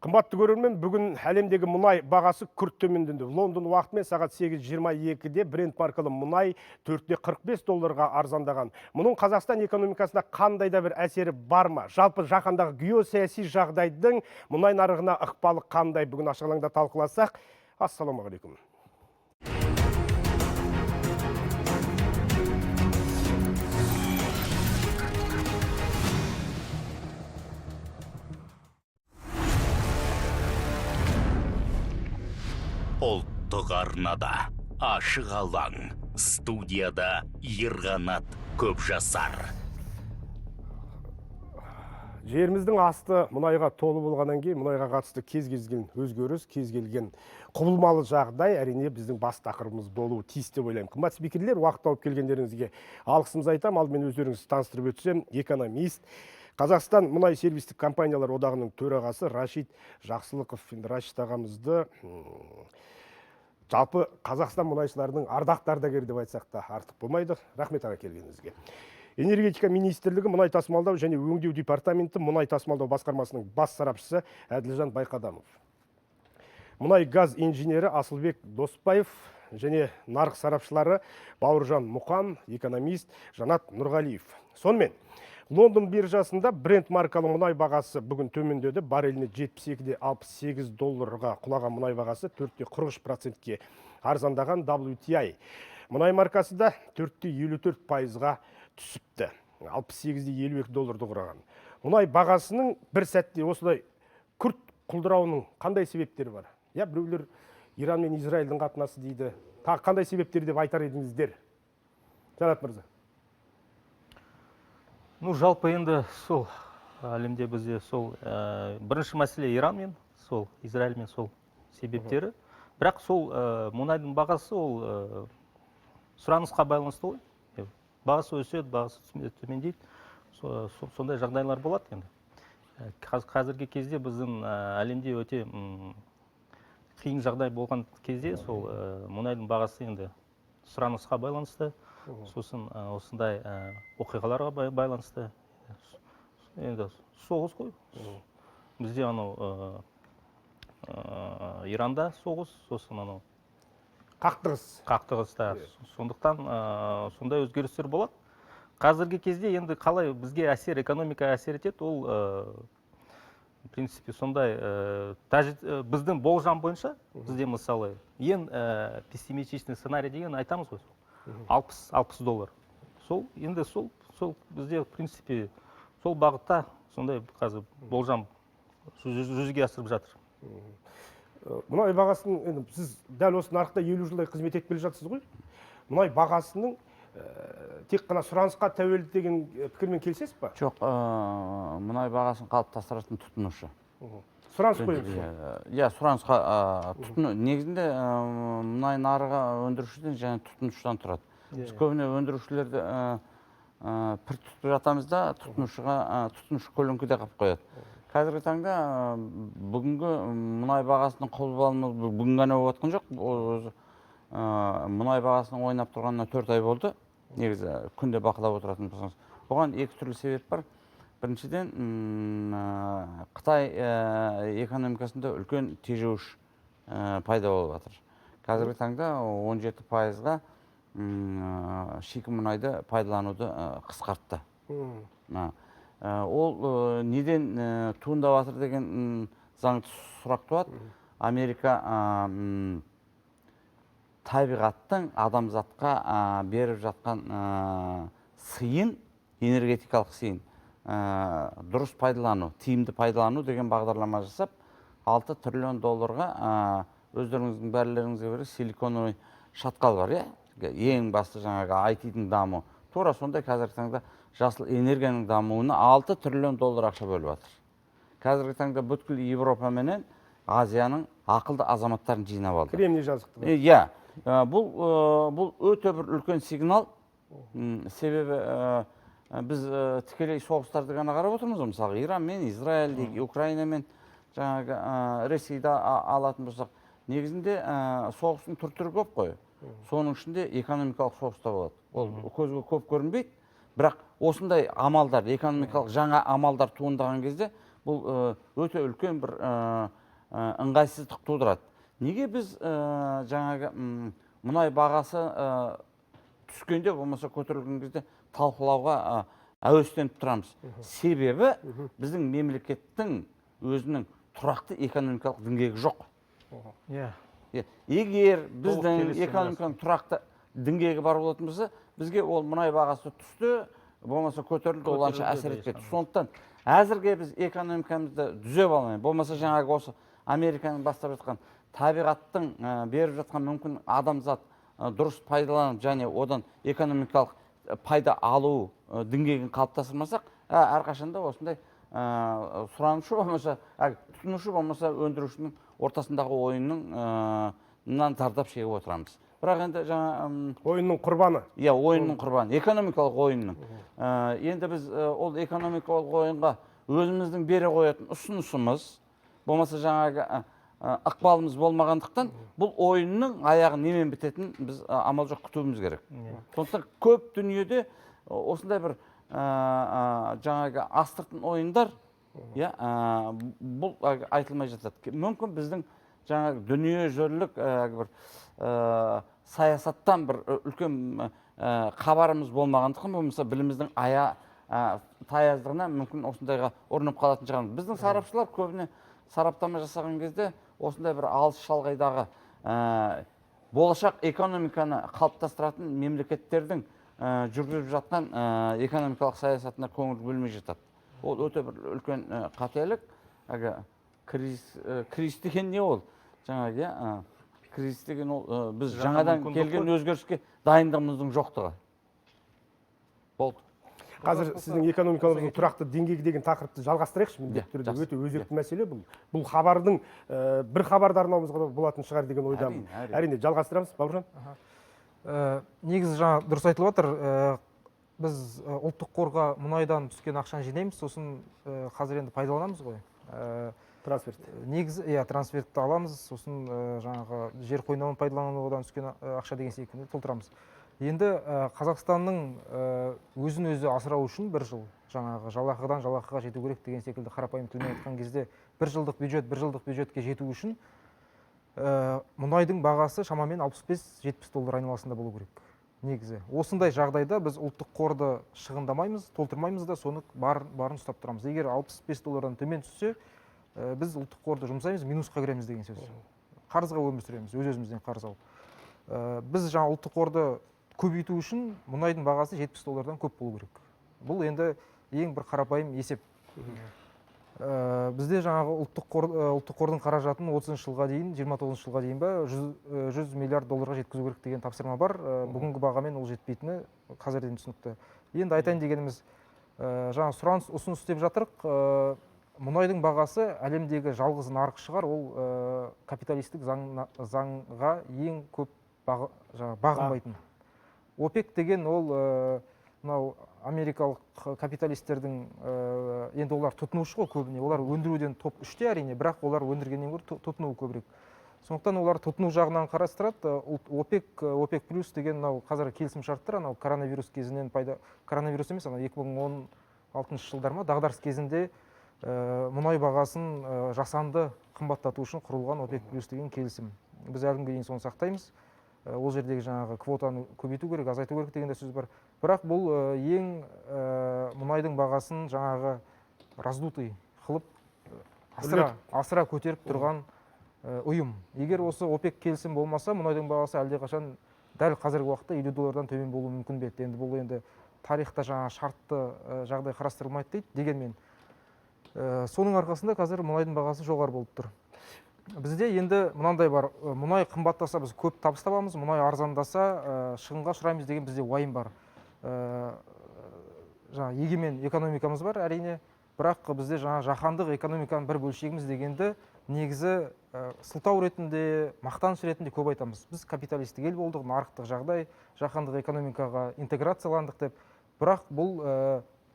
Қымбатты көрермен, бүгін әлемдегі мұнай бағасы күрт төмендеді. Лондон уақытымен сағат 8:22-де Brent маркалы мұнай $4.45 арзандаған. Мұның Қазақстан экономикасына қандай да бір әсері бар ма? Жалпы жаһандағы геосаяси жағдайдың мұнай нарығына ықпалы қандай? Бүгін ашық алаңда талқыласақ. Ассалаумағалейкум. Ұлттық арнада ашық алаң, студияда Ерғанат Көпжасар. Жеріміздің асты мұнайға толы болғаннан кейін, мұнайға қатысты кез келген өзгеріс, кез келген құбылмалы жағдай әрине біздің бас тақырыбымыз болуы тиіс деп ойлаймын. Қымбатты спикерлер, уақыт тауып келгендеріңізге алғысымды айтамын. Алдымен өздеріңізді таныстырып өтсем, экономист, Қазақстан мұнай сервистік компаниялар одағының төрағасы Рашид Жақсылықов. Рашид ағамызды жалпы Қазақстан мұнайшыларының ардақтар ардагері деп айтсақ та артық болмайды. Рахмет аға келгеніңізге. Энергетика министрлігі мұнай тасымалдау және өңдеу департаменті мұнай тасымалдау басқармасының бас сарапшысы Әділжан Байқадамов. Мұнай газ инженері Асылбек Доспаев және нарық сарапшылары Бауыржан Мұқан, экономист Жанат Нұрғалиев. Сонымен, Лондон биржасында Brent маркалы мұнай бағасы бүгін төмендеді. Барреліне $72.68 құлаған мұнай бағасы 4,43%-ке арзандаған WTI. Мұнай маркасы да 4,54%-ға түсіпті. $68.52 құраған. Мұнай бағасының бір сәтте осылай күрт құлдырауының қандай себептері бар? Біреулер Иран мен Израильдің қатынасы дейді. Тағы қандай себептері деп айтар едіңіздер? Жанат мырза. Жалпы енді сол әлемде бізде сол бірінші мәселе Иранмен, сол Израильмен сол себептері. Бірақ сол мұнайдың бағасы ол сұранысқа байланысты ғой. Бағасы өседі, бағасы төмендейді. Сондай жағдайлар болады енді. Қазіргі кезде біздің әлемде өте қиын жағдай болған кезде сол мұнайдың бағасы енді сұранысқа байланысты. Сосын осындай оқиғаларға байланысты. Енді соғыс қой. Бізде Иранда соғыс, сосын қақтығыста. Сондықтан сондай өзгерістер болады. Қазіргі кезде енді қалай бізге экономика әсер етеді, ол в принципе сондай біздің болжам бойынша бізде мысалы ең пессимистичный сценарий деген айтамыз ғой. $60. Сол енді сол бізде в принципе сол бағытта сондай қазір болжам жүзеге асырып жатыр. Мұнай бағасының, сіз дәл осы нарықта 50 жылдай қызмет етіп келе жатсыз ғой. Мұнай бағасының тек қана сұранысқа тәуелді деген пікірмен келісесіз ба? Жоқ, мұнай бағасын қалыптастыратын тұтынушы. Сұраныс қойып. Сұранысқа тұтыну. Негізінде мұнай нарығы өндірушіден және тұтынушыдан тұрады. Біз көбіне өндірушілерді пір тұтып жатамыз да, тұтынушы көлеңкеде қалып қояды. Қазіргі таңда бүгінгі мұнай бағасының құбылмалы бүгін ғана болып жатқан жоқ. Мұнай бағасының ойнап тұрғанына 4 ай болды. Негізі күнде бақылап отыратын болсаңыз. Оған екі түрлі себеп бар. Біріншіден, Қытай экономикасында үлкен тежеуіш пайда болып жатыр. Қазіргі таңда 17%-ға шикі мұнайды пайдалануды қысқартты. Ол неден туындап жатыр деген заңды сұрақ туады. Америка табиғаттың адамзатқа беріп жатқан сыйын, энергетикалық сыйын дұрыс пайдалану, тиімді пайдалану деген бағдарлама жасап, $6 триллион өздеріңіздің бәрлеріңізге бері силиконовый шатқал бар, ең басты жаңағы IT-дің даму. Тура сондай қазіргі таңда жасыл энергияның дамуына $6 триллион ақша бөліп жатыр. Қазіргі таңда бүткіл Европа менен Азияның ақылды азаматтарын жинап алды. Кремний жазықты. Бұл өте бір үлкен сигнал. Себебі біз тікелей соғыстарды ғана қарап отырмыз. Мысалы, Иран мен, Израиль, Украина мен, жаңағы Ресейді алатын болсақ, негізінде соғыстың түр-түрі көп қой. Соның ішінде экономикалық соғыста болады. Ол көзге көп көрінбейді, бірақ осындай амалдар, экономикалық жаңа амалдар туындаған кезде бұл өте үлкен бір ыңғайсыздық тудырады. Неге біз жаңағы мұнай бағасы түскенде болмаса көтерілген кезде талқылауға әуестеніп тұрамыз? Себебі біздің мемлекеттің өзінің тұрақты экономикалық діңгегі жоқ. Егер біздің экономиканың тұрақты діңгегі бар болатын болса, бізге ол мұнай бағасы түсті, болмаса көтерілді, ол анша әсер етпеді. Сондықтан әзірге біз экономикамызды түзеп алмай, болмаса жаңағы осы Американың бастап жатқан табиғаттың беріп жатқан мүмкін адамзат дұрыс пайдаланып, және одан экономикалық пайда алу діңгегін қалыптастырмасақ, әрқашанда осындай сұранушы болмаса, тұтынушы болмаса өндірушінің ортасындағы ойынның зардап шегіп отырамыз. Бірақ енді жаңа ойынның құрбаны. Иә, ойынның құрбаны, экономикалық ойынның. Енді біз ол экономикалық ойынға өзіміздің бере қоятын ұсынысымыз, болмаса жаңағы ықпалымыз болмағандықтан, бұл ойынның аяғы немен бітетін біз амал жоқ күтуіміз керек. Сондықтан көп дүниеде осындай бір жаңағы астыртын ойындар бұл айтылмай жатады. Мүмкін біздің жаңағы дүниежүзілік бір саясаттан бір үлкен хабарымыз болмағандықтан, болмаса біліміздің таяздығына мүмкін осындайға ұрынып қалатын шығармыз. Біздің сарапшылар көбіне сараптама жасаған кезде осындай бір алыс шалғайдағы болашақ экономиканы қалыптастыратын мемлекеттердің жүргізіп жатқан экономикалық саясатына көңіл бөлмей жатады. Ол өте бір үлкен қателік. Кризис деген не ол? Жаңағы кризис деген ол біз жаңадан келген өзгеріске дайындығымыздың жоқтығы. Болды. Қазір сіздің экономикамыздың тұрақты деңгейі деген тақырыпты жалғастырайықшы, міндетті түрде өте өзекті мәселе бұл. Бұл хабардың бір хабарды арнауымызға болатын шығар деген ойдамын. Әрине жалғастырамыз, Бауыржан. Негізі жаңа дұрыс айтылып жатыр. Біз ұлттық қорға мұнайдан түскен ақшаны жинаймыз, сосын қазір енді пайдаланамыз ғой. Трансферт. Негізі, трансфертті аламыз, сосын жаңағы жер қойнауын пайдаланудан түскен ақша деген секілді толтырамыз. Енді Қазақстанның өзін өзі асырау үшін бір жыл жаңағы жалақыдан жалақыға жету керек деген секілді қарапайым тілмен айтқан кезде бір жылдық бюджетке жету үшін мұнайдың бағасы шамамен 65-70 доллар айналасында болу керек. Негізі осындай жағдайда біз ұлттық қорды шығындамаймыз, толтырмаймыз да соны барын ұстап тұрамыз. Егер 65 доллардан төмен түссе, біз ұлттық қорды жұмсаймыз, минусқа кіреміз деген сөз. Қарызға өмір сүреміз, өз-өзімізден қарыз алып. Біз жаңа ұлттық қорды көбейту үшін мұнайдың бағасы 70 доллардан көп болу керек. Бұл енді ең бір қарапайым есеп. Бізде жаңағы ұлттық қордың қаражатын 30 жылға дейін, 29 жылға дейін ба 100 миллиард долларға жеткізу керек деген тапсырма бар. Бүгінгі бағамен ол жетпейтіні қазірден түсінікті. Енді айтайын дегеніміз, жаңа сұраныс ұсыныс деп жатырық. Мұнайдың бағасы әлемдегі жалғыз нарық шығар, ол капиталистік заңға ең көп бағынбайтын. ОПЕК деген ол америкалық капиталистердің енді олар тұтынушы ғой көбіне, олар өндіруден топ 3-те әрине, бірақ олар өндіргеннен гөрі тұтыну көбірек. Сондықтан олар тұтыну жағынан қарастырады. ОПЕК плюс деген қазір келісім шарттар коронавирус кезінен коронавирус емес, 2016 жылдар ма дағдарыс кезінде мұнай бағасын жасанды қымбаттату үшін құрылған ОПЕК плюс деген келісім. Біз әлі күнге дейін соны сақтаймыз. Ол жердегі жаңағы квотаны көбейту керек, азайту керек деген де сөз бар. Бірақ бұл ең мұнайдың бағасын жаңағы раздутый қылып асыра көтеріп тұрған ұйым. Егер осы ОПЕК келісім болмаса, мұнайдың бағасы әлдеқашан дәл қазіргі уақытта 50 доллардан төмен болуы мүмкін бе еді. Енді бұл енді тарихта жаңа шартты жағдай қарастырылмайды дейді. Дегенмен соның арқасында қазір мұнайдың бағасы жоғары болып тұр. Бізде енді мынандай бар, мұнай қымбаттаса біз көп табыс табамыз, мұнай арзандаса шығынға ұшыраймыз деген бізде уайым бар. Жаңа егемен экономикамыз бар әрине, бірақ бізде жаңа жаһандық экономиканың бір бөлшегіміз дегенді негізі сылтау ретінде, мақтаныш ретінде көп айтамыз. Біз капиталистік ел болдық, нарықтық жағдай, жаһандық экономикаға интеграцияландық деп. Бірақ бұл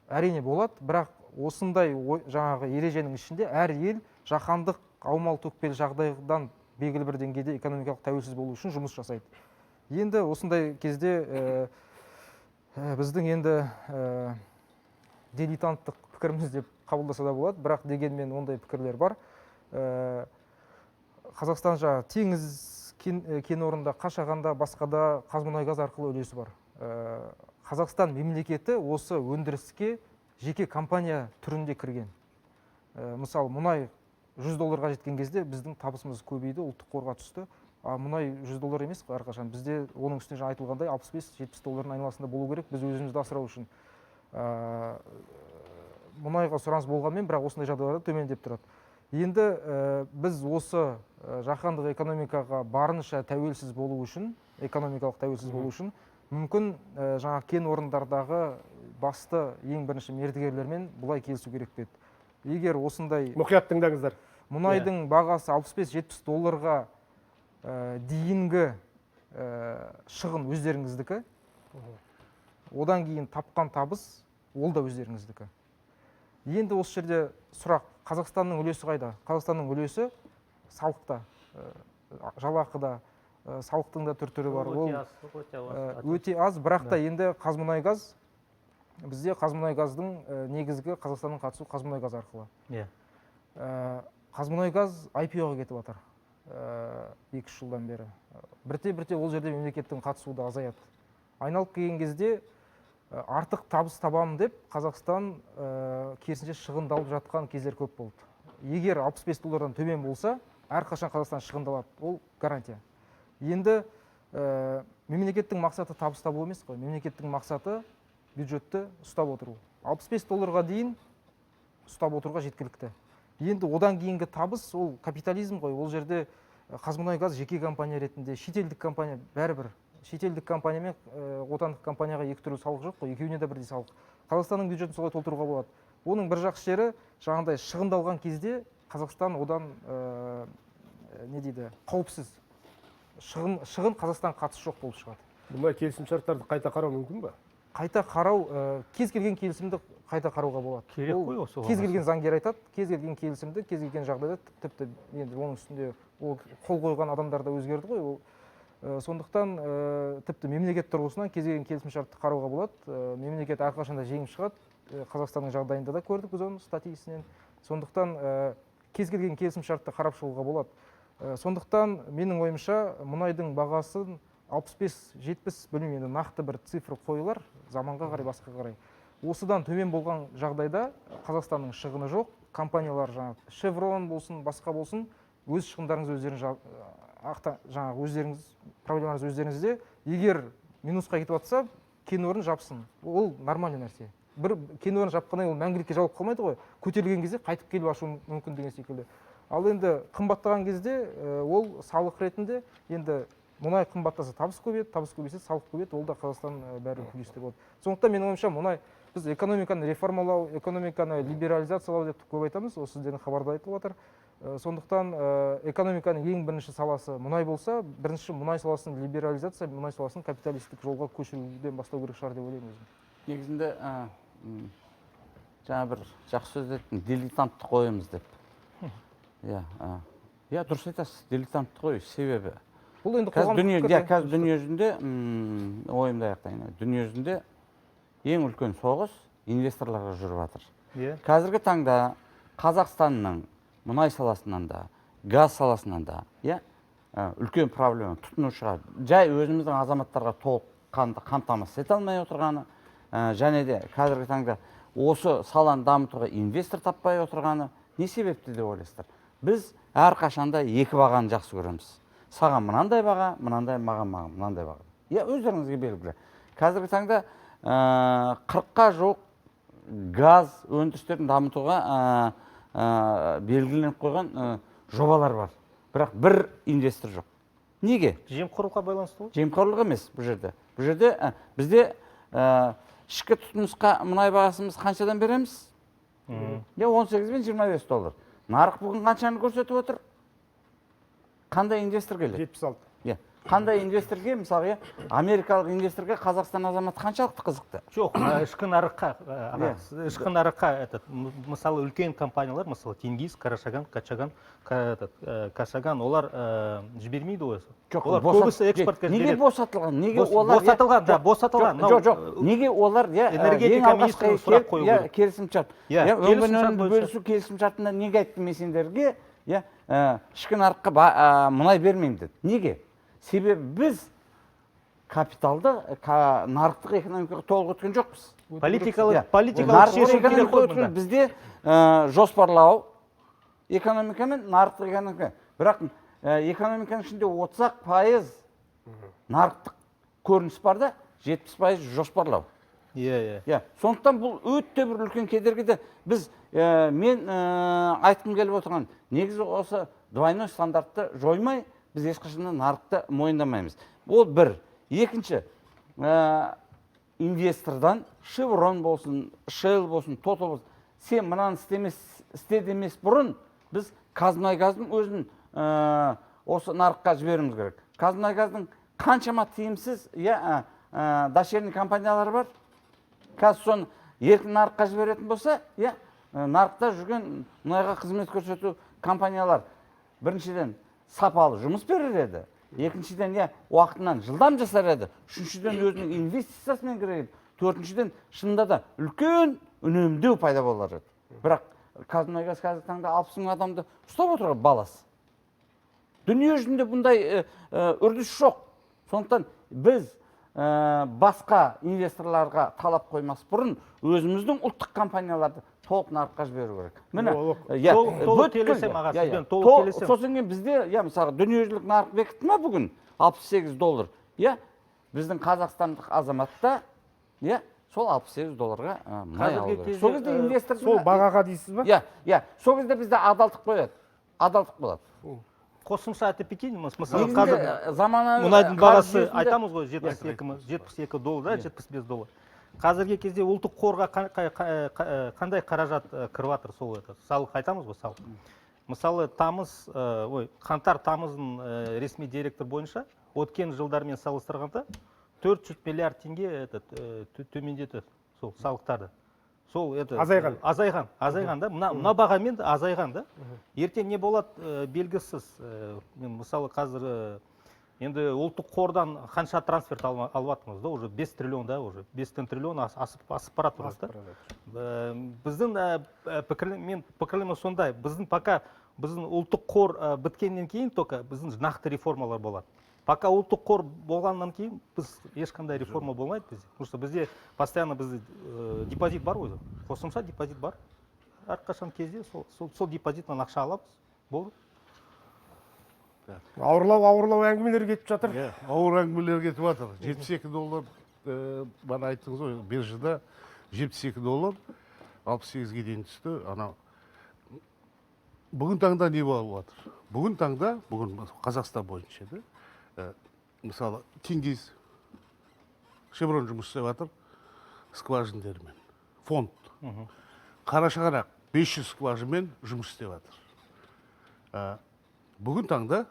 әрине болады, бірақ осындай жаңағы ереженің ішінде әр ел жаһандық аумалы-төкпелі жағдайдан белгілі бір деңгейде экономикалық тәуелсіз болу үшін жұмыс жасайды. Енді осындай кезде біздің енді дилетанттық пікіріміз деп қабылдаса да болады, бірақ дегенмен ондай пікірлер бар. Қазақстан жаңағы теңіз кен орнында, Қашағанда, басқада Қазмұнайгаз арқылы үлесі бар. Қазақстан мемлекеті осы өндіріске жеке компания түрінде кірген. Мысалы, мұнай $100 жеткен кезде біздің табысымыз көбейді, ұлттық қорға түсті. Мұнай $100 емес қой әрқашан. Бізде оның үстіне жаңа айтылғандай $65-70 айналасында болу керек, біз өзімізді асырау үшін. Мұнайға сұраныс болғанмен, бірақ осындай жағдайларда төмендеп тұрады. Енді біз осы жаһандық экономикаға барынша тәуелсіз болу үшін, экономикалық тәуелсіз болу үшін, мүмкін жаңа кен орындардағы басты ең бірінші мердігерлермен бұлай келісу керек пе еді. Егер осындай мұқият тыңдаңыздар. Мұнайдың бағасы $65-70 дейінгі шығын өздеріңіздікі, одан кейін тапқан табыс ол да өздеріңіздікі. Енді осы жерде сұрақ, Қазақстанның үлесі қайда? Қазақстанның үлесі салықта, жалақыда, салықтың да түр-түрі бар. Ол өте аз, бірақ та енді Қазмұнайгаз, бізде Қазмұнайгаздың негізгі Қазақстанның қатысу Қазмұнайгаз арқылы. Қазмұнайгаз IPO-ға кетіп жатыр 2-3 жылдан бері. Бірте-бірте ол жерде мемлекеттің қатысуы да азаяды. Айналып келген кезде артық табыс табамын деп Қазақстан керісінше шығындалып жатқан кездер көп болды. Егер $65 төмен болса, әрқашан Қазақстан шығындалады. Ол гарантия. Енді мемлекеттің мақсаты табыс табу емес қой. Мемлекеттің мақсаты бюджетті ұстап отыру. $65 дейін ұстап отыруға жеткілікті. Енді одан кейінгі табыс ол капитализм ғой. Ол жерде Қазмұнайгаз жеке компания ретінде, шетелдік компания бәрібір. Шетелдік компания мен отандық компанияға екі түрлі салық жоқ қой, екеуіне де бірдей салық. Қазақстанның бюджетін солай толтыруға болады. Оның бір жақсы жері, жаңағыдай шығындалған кезде Қазақстан одан қауіпсіз. Шығын Қазақстан қатысы жоқ болып шығады. Бұндай келісімшарттарды қайта қарау мүмкін ба? Қайта қарау, кез келген келісімді қайта қарауға болады. Керек қой осы. Кез келген заңгер айтады, кез келген келісімді, кез келген жағдайда тіпті енді оның үстінде ол қол қойған адамдар да өзгерді ғой. Сондықтан тіпті мемлекет тұрғысынан кез келген келісімшартты қарауға болады. Мемлекет әрқашанда жеңіп шығады. Қазақстанның жағдайында да көрдік біз оны статистикасынан. Сондықтан кез келген келісімшартты қарап шығуға болады. Сондықтан менің ойымша мұнайдың бағасын 65-70 білмеймін, енді нақты бір цифр қойылар заманға қарай, басқа қарай. Осыдан төмен болған жағдайда Қазақстанның шығыны жоқ. Компаниялар жаңағы Chevron болсын, басқа болсын, өз шығындарыңыз өздеріңіз проблемаларыңыз өздеріңізде. Егер минусқа кетіп жатса, кен орнын жапсын. Ол нормальный нәрсе. Бір кен орнын жапқаннан ол мәңгілікке жауап қалмайды ғой. Көтерілген кезде қайтып келіп ашу мүмкін деген секілді. Ал енді қымбаттаған кезде ол салық ретінде енді мұнай қымбаттаса табыс көбейеді, табыс көбейсе салық көбейеді, ол да Қазақстан бәрібір күресте болады. Сондықтан менің ойымша мұнай біз экономиканы реформалау, экономиканы либерализациялау деп көп айтамыз, осы сіздердің хабарда айтылып жатыр. Сондықтан экономиканың ең бірінші саласы мұнай болса, бірінші мұнай саласын либерализация, мұнай саласын капиталистік жолға көшіруден бастау керек шығар деп ойлаймын өзім. Негізінде жаңа бір жақсы сөз еттің, дилетантты қойымыз деп. Иә, дұрыс айтасыз, дилетантты қой, себебі. Бұл енді қоғамдық пікір. Қазір дүние жүзінде, ойымды аяқтайын, дүние жүзінде ең үлкен соғыс инвесторларға жүріп жатыр. Қазіргі таңда Қазақстанның мұнай саласынан да, газ саласынан да, үлкен проблема тұтынушыға, жай өзіміздің азаматтарға толық қамтамасыз ете алмай отырғаны, және де қазіргі таңда осы саланы дамытуға инвестор таппай отырғаны не себепті деп ойлайсыздар? Біз әрқашанда екі бағаны жақсы көреміз. Саған мынандай баға, маған мынандай баға. Өздеріңізге белгілі. Қазіргі таңда 40-қа жуық газ өндірістерін дамытуға белгіленіп қойған жобалар бар. Бірақ бір инвестор жоқ. Неге? Жемқорлыққа байланысты ғой? Жемқорлық емес бұл жерде. Бұл жерде бізде ішкі тұтынысқа мұнай бағасымыз қаншадан береміз? 18 мен $25. Нарық бүгін қаншаны көрсетіп отыр? Қандай инвестор келеді? 76. қандай инвесторге, мысалы, америкалық инвесторге Қазақстан азаматы қаншалықты қызықты? жоқ, ішкі нарыққа ішкі нарыққа мысалы үлкен компаниялар, мысалы Тенгиз, Кашаган, олар жібермейді ғой. Олар көбісі экспортқа неге жібереді. босатылған? Неге олар босатылған. Жоқ, неге олар энергетика министріне сұрақ қою керек. келісімшарт. Өнген өнімді бөлісу келісімшартында неге айттым мен сендерге? Ішкі нарыққа мұнай бермеймін деді. Неге? Себебі біз капиталды нарықтық экономикаға толық өткен жоқпыз. Политикалық шешім керек қой мұнда. Бізде жоспарлау экономика мен нарықтық экономика. Бірақ экономиканың ішінде 30% нарықтық көрініс бар да, 70% жоспарлау. Сондықтан бұл өте бір үлкен кедергіде. Мен айтқым келіп отырған, негізі осы двойной стандартты жоймай, біз ешқашанда нарықты мойындамаймыз. Ол бір. Екінші, инвестордан Шеврон болсын, Shell болсын, Total болсын, сен мынаны істеді емес бұрын, біз Қазмұнайгаздың өзін осы нарыққа жіберуіміз керек. Қазмұнайгаздың қаншама тиімсіз дочерний компаниялары бар. Қазір соны еркін нарыққа жіберетін болса, нарықта жүрген мұнайға қызмет көрсету компаниялар біріншіден сапалы жұмыс берер еді. Екіншіден, уақытынан жылдам жасар еді. Үшіншіден, өзінің инвестициясымен кірер еді. Төртіншіден, шынында да үлкен үнемдеу пайда болар еді. Бірақ Қазмұнайгаз қазіргі таңда 60 мың адамды ұстап отырған баласы. Дүние жүзінде бұндай үрдіс жоқ. Сондықтан біз басқа инвесторларға талап қоймас бұрын өзіміздің ұлттық компанияларды толық нарыққа жіберу керек. Толық келесем аға, сізбен толық келесем. Сосын кейін бізде, мысалы, дүниежүзілік нарық бекітті ма бүгін? $68. Біздің қазақстандық азаматта, сол $68-ға мұнай алу керек. Сол кезде инвестор... Сол бағаға дейсіз ба? Сол кезде бізде адалдық болады. Адалдық болады. Қосымша айтып кетейін, мысалы қазір заманауи мұнайдың бағасы айтамыз ғой $72, $75. Қазіргі кезде ұлттық қорға қандай қаражат кіріп жатыр, сол салық айтамыз ғой, салық. Мысалы қаңтар-тамыздың ресми директор бойынша өткен жылдармен салыстырғанда 400 миллиард теңге төмендеді сол салықтарды. Сол азайған да, мына бағамен азайған да. Ертең не болады белгісіз. Мысалы қазір енді ұлттық қордан қанша трансферт алып жатырмыз да, уже 5 триллион да, уже 5 триллион асып барады да. Біздің пікіріміз сондай, біздің ұлттық қор біткеннен кейін только біздің нақты реформалар болады. Пока ұлттық қор болғаннан кейін біз ешқандай реформа болмайды бізде. Потому что бізде постоянно бізде депозит бар ғой, қосымша депозит бар. Әрқашан кезде сол депозиттен ақша аламыз, болды. Ауырлау әңгімелер кетіп жатыр. Ауыр әңгімелер кетіп жатыр. $72 бана айттыңыз ғой, биржада $72, 68-ге дейін түсті. Бүгін таңда не болып жатыр? Бүгін таңда, Қазақстан бойынша мысалы, Тенгиз, Шеврон жұмыс істеп жатыр, скважиндермен, фонд. Қарашығанақ 500 скважинмен жұмыс істеп жатыр. Бүгін таңда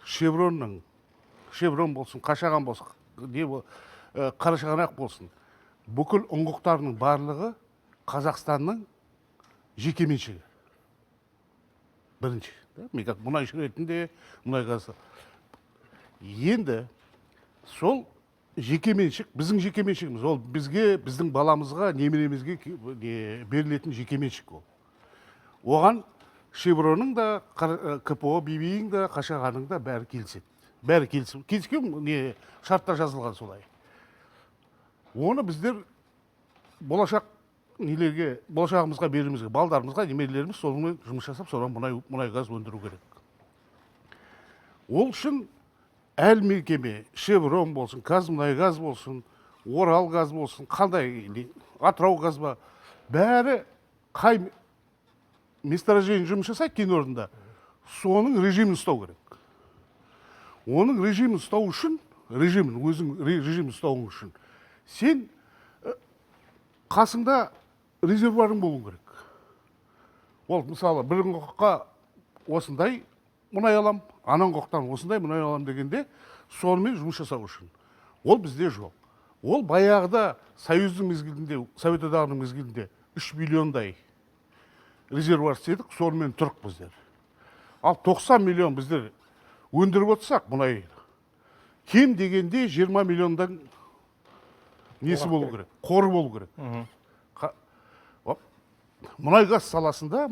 Шеврон болсын, Қашаған болсын, Қарашығанақ болсын, бүкіл ұңғықтарының барлығы Қазақстанның жекеменшігі. Бірінші. Мұнайшы ретінде мұнайгазы. Енді сол жекеменшік, біздің жекеменшігіміз, ол біздің баламызға, немеремізге берілетін жекеменшік ол. Оған Шевронның да, КПО, BB'ің да, Қашағанның да бәрі келіседі. Бәрі келіскен шартта жазылған солай. Оны біздер болашағымызға берімізге, балдарымызға, немерелеріміз солымен жұмыс жасап, содан мұнай-газ өндіру керек. Ол үшін әл мекеме, Шеврон болсын, Қазмұнайгаз болсын, Орал газ болсын, қандай, Атырау газ ба, бәрі қай месторождение жұмыс жасайды кен орнында, соның режимін ұстау керек. Оның режимін ұстау үшін, режимін ұстауың үшін, сен қасыңда резервуарың болу керек. Ол мысалы бір ұңғыққа осындай мұнай алам, анан қоқтан осындай мұнай алам дегенде сонымен жұмыс жасау үшін. Ол бізде жоқ. Ол баяғыда Союздың мезгілінде, Совет одағының мезгілінде 3 миллиондай резервуар істедік, сонымен тұрық біздер. Ал 90 миллион біздер өндіріп отырсақ мұнай, кем дегенде 20 миллиондан несі болу керек, қоры болу керек. Мұнай газ саласында,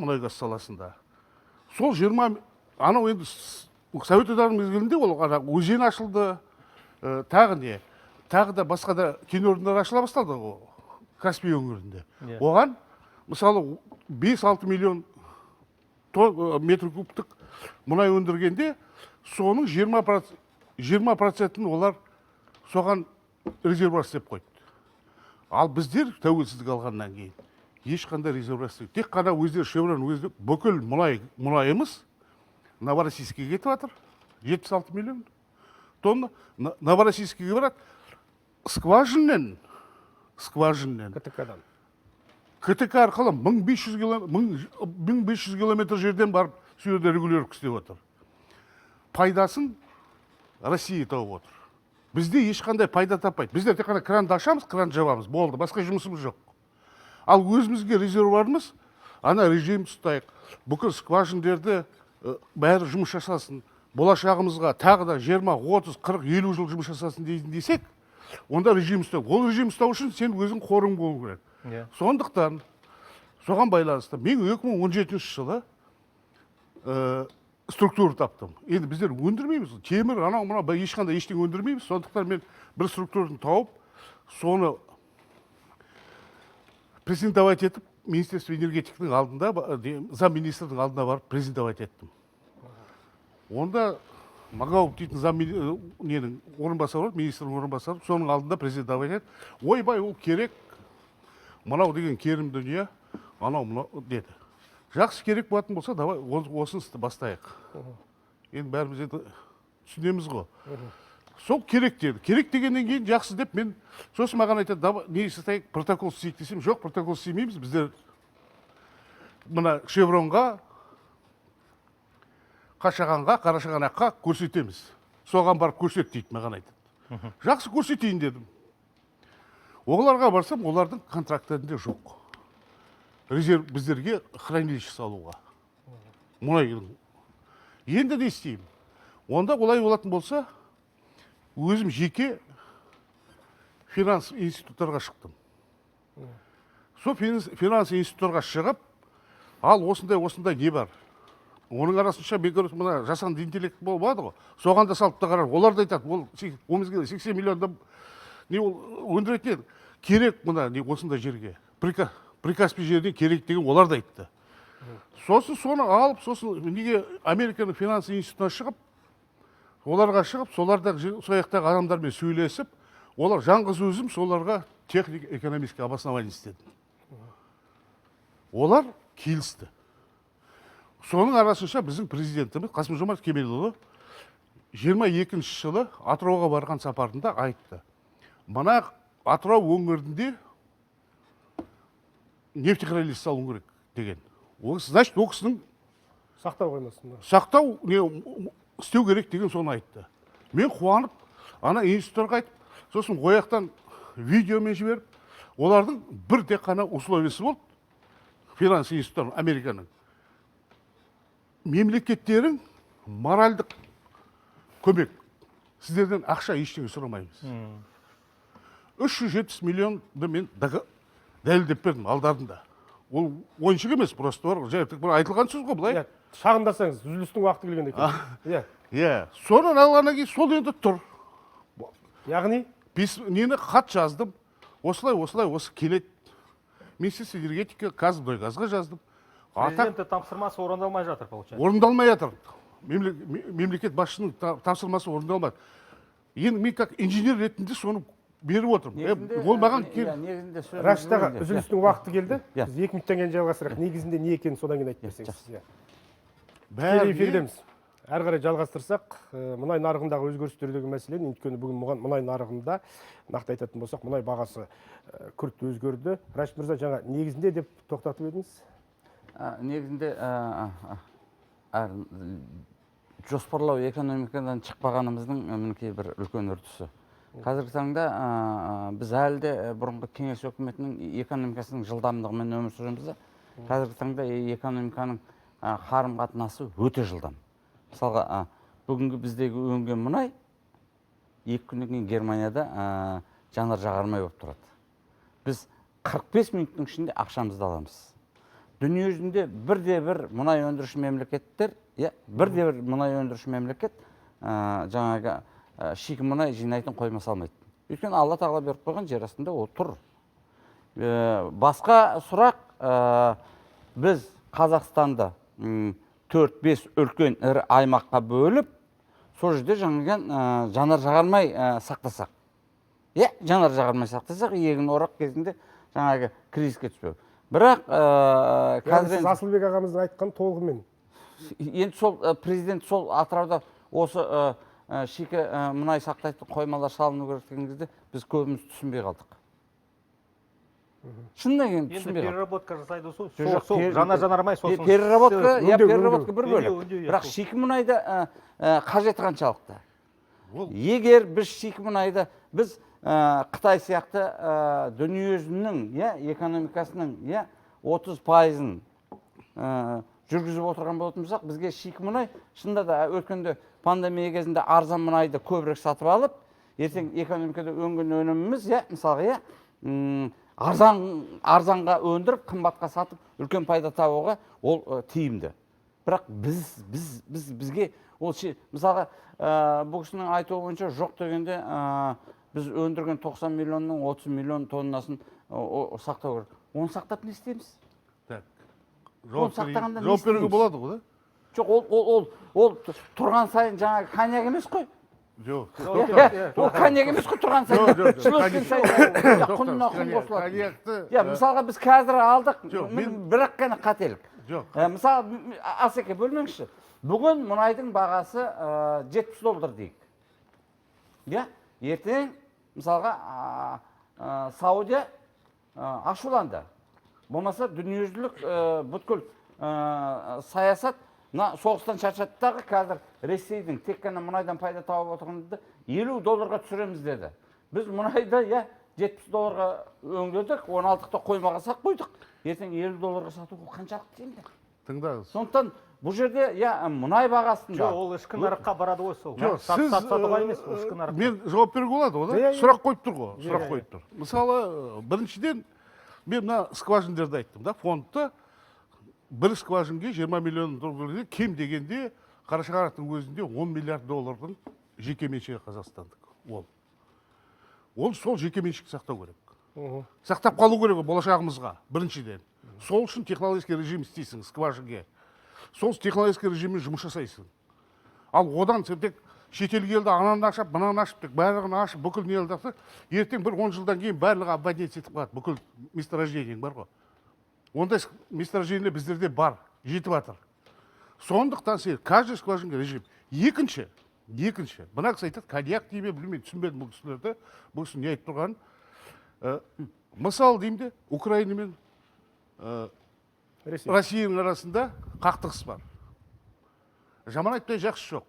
сол 20, анау енді Совет одағының мезгілінде ол өзен ашылды, тағы не, тағы да басқа да кен орындары ашыла бастады Каспий өңірінде. Оған мысалы 5-6 миллион метр кубтық мұнай өндіргенде соның 20%-ін олар соған резервуар істеп қойды. Ал біздер тәуелсіздік алғаннан кейін ешқандай резервуар істеп, тек қана өздері Шеврон өздері бүкіл мұнайымыз Новороссийскіге кетіп жатыр, 76 миллион тонна. Новороссийскіге барады, скважиннен КТК арқылы 1500 километр жерден барып сүйерде регулировка істеп отыр. Пайдасын Россия тауып отыр. Бізде ешқандай пайда таппайды. Біздер тек қана кранды ашамыз, кран жабамыз, болды, басқа жұмысымыз жоқ. Ал өзімізге резервуарымыз, ана режим ұстайық, бүкіл скважиндерді бәрі жұмыс жасасын, болашағымызға тағы да 20, 30, 40, 50 жыл жұмыс жасасын десек, онда режим ұстайық. Ол режим ұстау үшін сен өзің қорың болу керек. Сондықтан, соған байланысты, мен 2017 жылы структура таптым. Енді біздер өндірмейміз, темір, анау, мынау, ешқандай ештеңе өндірмейміз. Сондықтан мен бір структураны тауып, соны презентовать етіп, Министерство энергетиканың алдында, замминистрдің алдына барып презентовать еттім. Онда Магауов дейтін замминистрдің орынбасары, министрдің орынбасары, соның алдында презентовать етіп, ойбай, ол керек, мынау деген керім дүние, анау, мынау деді. Жақсы керек болатын болса, давай осын бастайық. Енді бәріміз түсінеміз ғой. Сол керек деді. Керек дегеннен кейін жақсы деп, мен сосын маған айтады, не істейік, протокол істейік десем, жоқ, протокол істемейміз, біздер мына Шевронға, Қашағанға, Қарашығанаққа көрсетеміз. Соған барып көрсет дейді, маған айтады. Жақсы көрсетейін дедім. Оларға барсам, олардың контракттерінде жоқ. Резерв біздерге хранилище салуға. Мұнайдың. Енді не істеймін? Онда олай болатын болса, өзім жеке финанс институттарға шықтым. Сол финанс институттарға шығып, ал осындай не бар? Оның арасынша мен көріп, мына жасанды интеллект болады ғой, соған да салып та қарар. Олар да айтады, ол 80 миллионда не өндіретін керек мына осындай жерге. Прикаспий жерден керек деген олар да айтты. Сосын соны алып, сосын неге Американың финанс институтына шығып, оларға шығып, соларда сояқтағы адамдармен сөйлесіп, олар жаңғыз өзім соларға техник-экономический обоснование істедім. Олар келісті. Соның арасынша біздің президентіміз Қасым-Жомарт Кемелұлы 22 жылы Атырауға барған сапарында айтты. Мына Атырау өңірінде нефтехранилище салу керек деген. Значит, ол кісінің Сақтау қоймасында. Сақтау істеу керек деген соны айтты. Мен қуанып, ана институттарға айтып, сосын ояқтан видеомен жіберіп, олардың бір тек қана условиясы болды. Финанс институттары Американың. Мемлекеттерің моральдық көмек. Сіздерден ақша ештеңе сұрамаймыз. 370 миллионды мен дәлелдеп бердім алдарында. Ол ойыншық емес, просто бар. Бір айтылған сөз ғой былай. Шағымдасаңыз, үзілістің уақыты келген екен. Соны алғаннан кейін сол енді тұр. Яғни нені хат жаздым. Осылай осы келеді. Министерство энергетика, Қазмұнайгазға жаздым. Президенті тапсырмасы орындалмай жатыр, получается. Орындалмай жатыр. Мемлекет басшының тапсырмасы орындалмайды. Енді мен как инженер ретінде соны беріп отырмын. Ол маған Рашид аға, үзілістің уақыты келді. Біз 2 минуттан кейін жалғастырайық. Негізінде не екенін содан кейін айтып берсеңіз. Тікелей эфирдеміз. Әрі қарай жалғастырсақ, мұнай нарығындағы өзгерістердегі мәселені, өйткені бүгін мұнай нарығында нақты айтатын болсақ, мұнай бағасы күрт өзгерді. Рашид мырза, жаңа негізінде деп тоқтатып едіңіз? Негізінде жоспарлау экономикадан шықпағанымыздың мінекей бір үлкен үрдісі. Қазіргі таңда біз әлі де бұрынғы кеңес өкіметінің экономикасының жылдамдығымен өмір сүреміз де, қазіргі таңда экономиканың қарым қатынасы өте жылдам. Мысалға, бүгінгі біздегі өнген мұнай 2 күннен кейін Германияда жанар жағармай болып тұрады. Біз 45 минуттың ішінде ақшамызды аламыз. Дүниежүзінде бірде-бір мұнай өндіруші мемлекеттер, бірде-бір мұнай өндіруші мемлекет жаңағы шикі мұнай жинайтын қойма салмайды. Өйткені Алла тағала беріп қойған жер астында ол тұр. Басқа сұрақ, біз Қазақстанда 4-5 үлкен ірі аймаққа бөліп, сол жерде жанар жағармай сақтасақ. Жанар жағармай сақтасақ, егін орақ кезінде жаңағы кризиске түспеу. Бірақ сіз Асылбек ағамыздың айтқан толығымен. Енді сол президент сол Атырауда осы шикі мұнай сақтайтын қоймалар салыну керек деген кезде біз көбіміз түсінбей қалдық. Шынымен кейін түсінбей қалдық. Переработка жасайды сол жанар-жағармай сосын. Переработка бір бөлек. Бірақ шикі мұнайды қажеті қаншалықты. Егер біз шикі мұнайды біз Қытай сияқты дүниежүзінің экономикасының 30%-ын жүргізіп отырған болатын болсақ, бізге шикі мұнай шынында да өткенде пандемия кезінде арзан мұнайды көбірек сатып алып, ертең экономикада өнген өніміміз, мысалға, арзанға өндіріп, қымбатқа сатып, үлкен пайда табуға ол тиімді. Бірақ бізге ол мысалға, бұл кісінің айтуы бойынша жоқ дегенде біз өндірген 90 миллионның 30 миллион тоннасын сақтау керек. Оны сақтап не істейміз? Жауап беруге болады ғой, да? Жоқ, ол тұрған сайын жаңағы коньяк емес қой. Жоқ. Ол коньяк емес қой тұрған сайын. Өскен сайын құнына құн қосылады. Мысалға біз қазір алдық, бірақ қана қателік. Мысалы, Асеке бөлмеңізші. Бүгін мұнайдың бағасы $70 дейік. Ертең, мысалға, Саудия ашуланды. Болмаса, дүниежүзілік бүткіл саясат соғыстан шаршаттағы қазір Ресейдің тек қана мұнайдан пайда тауып отырғанды $50 түсіреміз деді. Біз мұнайды $70 өңдедік, 16-та қоймаға сақ қойдық. Ертең $50 сатуға қаншалық тиімді? Тыңдаңыз. Сондықтан бұл жерде мұнай бағасында. Ол ішкі нарыққа барады ғой сол. Мен жауап беруге болады ғой, да? Сұрақ қойып тұр ғой, сұрақ қойып тұр. Мысалы, біріншіден мен мына скважиндерді айттым, да, фондты бір скважинге 20 миллион доллар кем дегенде Қарашығанақтың өзінде $10 миллиард жеке меншігі қазақстандық. Ол сол жеке меншікті сақтау керек. Сақтап қалу керек болашағымызға, біріншіден. Сол үшін технологический режим істейсің скважинге. Сол технологический режиммен жұмыс жасайсың. Ал одан сен тек шетелге елді ананы ашып, мынаны ашып, тек барлығын ашып, бүкіл не елді ертең бір 10 жылдан кейін барлығы абонент етіп қалады, бүкіл месторождениең бар ғой. Ондай месторождениелер біздерде бар, жетіп жатыр. Сондықтан сен каждый скважинге режим. Екінші, мына кісі айтады, коньяк дейме білмеймін, түсінбедім бұл кісілерді, бұл кісі не айтып тұрғанын. Мысалы деймін де, Украина мен Россияның арасында қақтығыс бар. Жаман айтпай жақсы жоқ.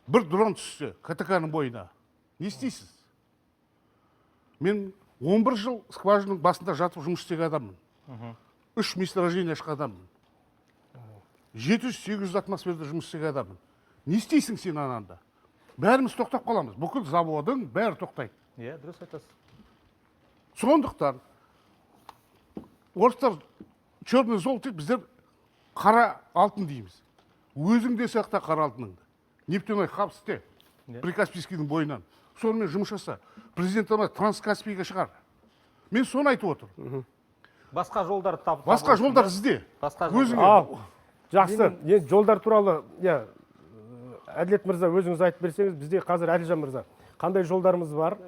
Бір дрон түссе КТК-ның бойына, не істейсіз? Мен 11 жыл скважинаның басында жатып жұмыс істеген адаммын. 3 месторождение ашқан адаммын. 700-800 атмосферда жұмыс істеген адаммын. Не істейсің сен ананда? Бәріміз тоқтап қаламыз. Бүкіл заводың бәрі тоқтайды. Дұрыс айтасыз. Сондықтан орыстар черный золото, біздер қара алтын дейміз. Өзің де сақта қара алтыныңды. Нефтяной хаб істе, Прикаспийскийдің бойынан. Сонымен жұмыс жаса. Президент Транскаспийге шығар. Мен соны айтып отыр. Басқа жолдар табу. Басқа жолдар ізде. Жақсы. Жолдар туралы, Әділет мырза, өзіңіз айтып берсеңіз, бізде қазір Әлжан мырза, қандай жолдарымыз бар?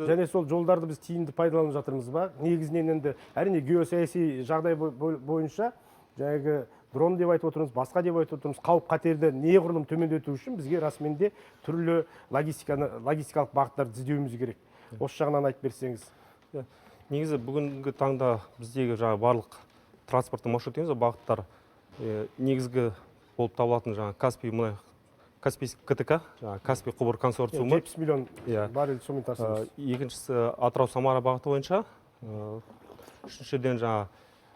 Және сол жолдарды біз тиімді пайдаланып жатырмыз ба? Негізінен енді әрине геосаяси жағдай бойынша, жаңағы дрон деп айтып отырмыз, басқа деп айтып отырмыз, қауіп қатерді неғұрлым төмендету үшін бізге расымен де түрлі логистикалық бағыттарды іздеуіміз керек. Осы жағынан айтып берсеңіз. Негізі бүгінгі таңда біздегі барлық транспорттың маршрут дейміз бағыттар негізгі болып табылатын Каспий мұнай Каспийский КТК, жаңағы Каспий құбыр консорциумы. 70 миллион Иә. баррель сумен тасимыз. Екіншісі Атырау-Самара бағыты бойынша. Үшіншіден жаңа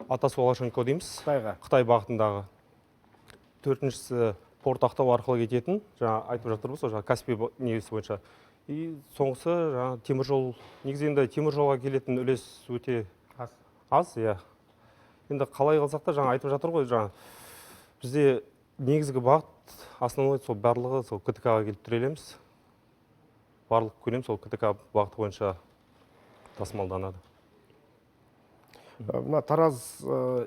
Атасу Алашенко дейміз, Қытайға. Қытай бағытындағы. Төртіншісі порт ақтау арқылы кететін, жаңа айтып жатырмыз, жаңа Каспий негізі бойынша. И соңғысы жаңа теміржол, негізі енді теміржолға келетін үлес өте аз, иә. Енді қалай қалсақ та жаңа айтып жатыр ғой, жаңа бізде негізгі бағыт основной сол барлығы сол КТК-ға келіп тірелеміз. Барлық көлем сол КТК бағыты бойынша тасымалданады. Мына Тараз